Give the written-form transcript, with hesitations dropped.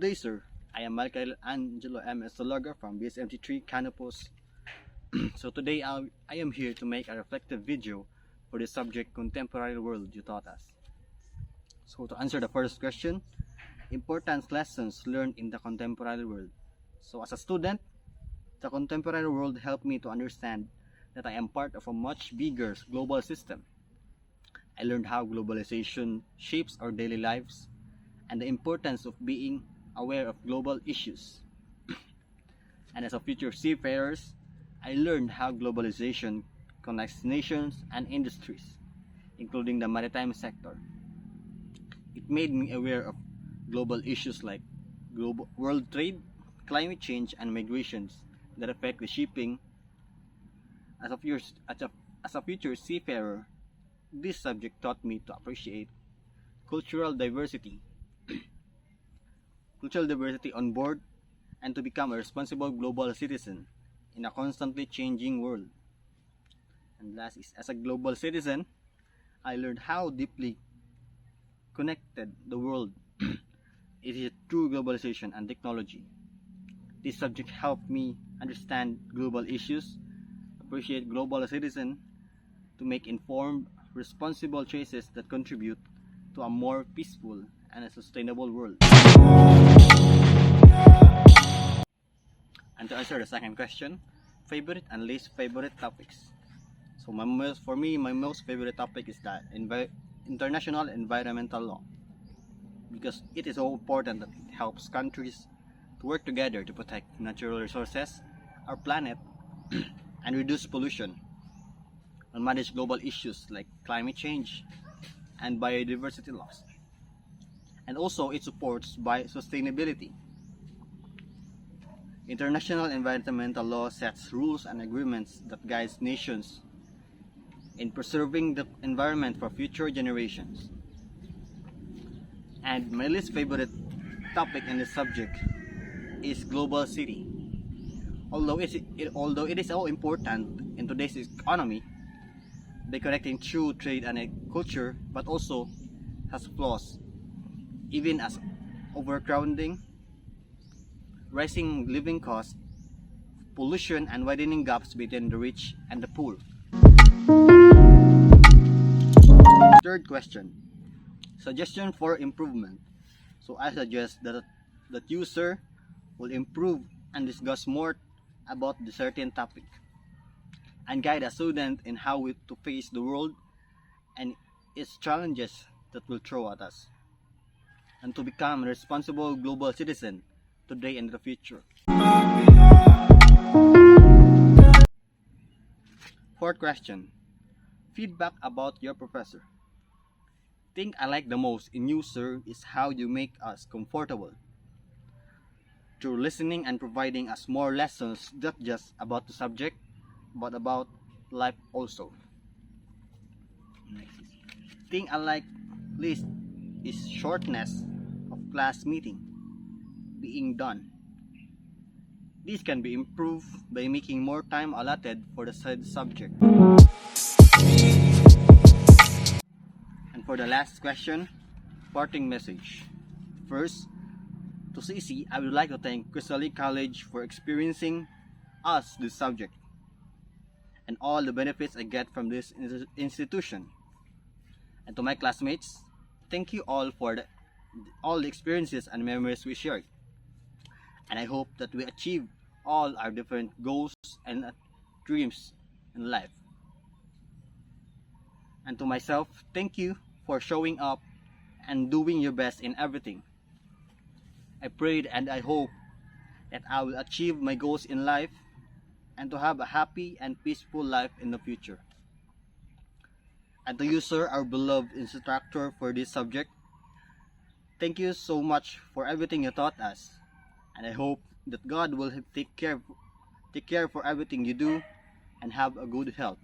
day, sir. I am Michael Angelo M. Estologa from BSMT3 Canopus. So today I am here to make a reflective video for the subject Contemporary World you taught us. So to answer the first question, important lessons learned in the contemporary world. So as a student, the contemporary world helped me to understand that I am part of a much bigger global system. I learned how globalization shapes our daily lives and the importance of being aware of global issues. And as a future seafarers, I learned how globalization connects nations and industries, including the maritime sector. It made me aware of global issues like global world trade, climate change, and migrations that affect the shipping. As a future seafarer, this subject taught me to appreciate cultural diversity on board, and to become a responsible global citizen in a constantly changing world. And last is, as a global citizen, I learned how deeply connected the world is through globalization and technology. This subject helped me understand global issues, appreciate global citizen, to make informed, responsible choices that contribute to a more peaceful and a sustainable world. And to answer the second question, favorite and least favorite topics. So my most favorite topic is the international environmental law, because it is so important that it helps countries to work together to protect natural resources, our planet, and reduce pollution, and manage global issues like climate change and biodiversity loss. And also it supports by sustainability. International environmental law sets rules and agreements that guides nations in preserving the environment for future generations. And my least favorite topic in this subject is global city. Although it is so important in today's economy by connecting through trade and culture, but also has flaws, even as overcrowding, rising living costs, pollution, and widening gaps between the rich and the poor. Third question, suggestion for improvement. So I suggest that you, sir, will improve and discuss more about the certain topic, and guide a student in how to face the world and its challenges that will throw at us, and to become a responsible global citizen today and the future. Fourth question, feedback about your professor. Thing I like the most in you, sir, is how you make us comfortable through listening and providing us more lessons, not just about the subject, but about life also. Thing I like least is shortness of class meeting being done. This can be improved by making more time allotted for the said subject. And for the last question, parting message. First, to CC, I would like to thank Crystal Lake College for experiencing us this subject and all the benefits I get from this institution. And to my classmates, thank you all for all the experiences and memories we shared. And I hope that we achieve all our different goals and dreams in life. And to myself, thank you for showing up and doing your best in everything. I prayed and I hope that I will achieve my goals in life and to have a happy and peaceful life in the future. And to you, sir, our beloved instructor for this subject, thank you so much for everything you taught us. And I hope that God will take care for everything you do and have a good health.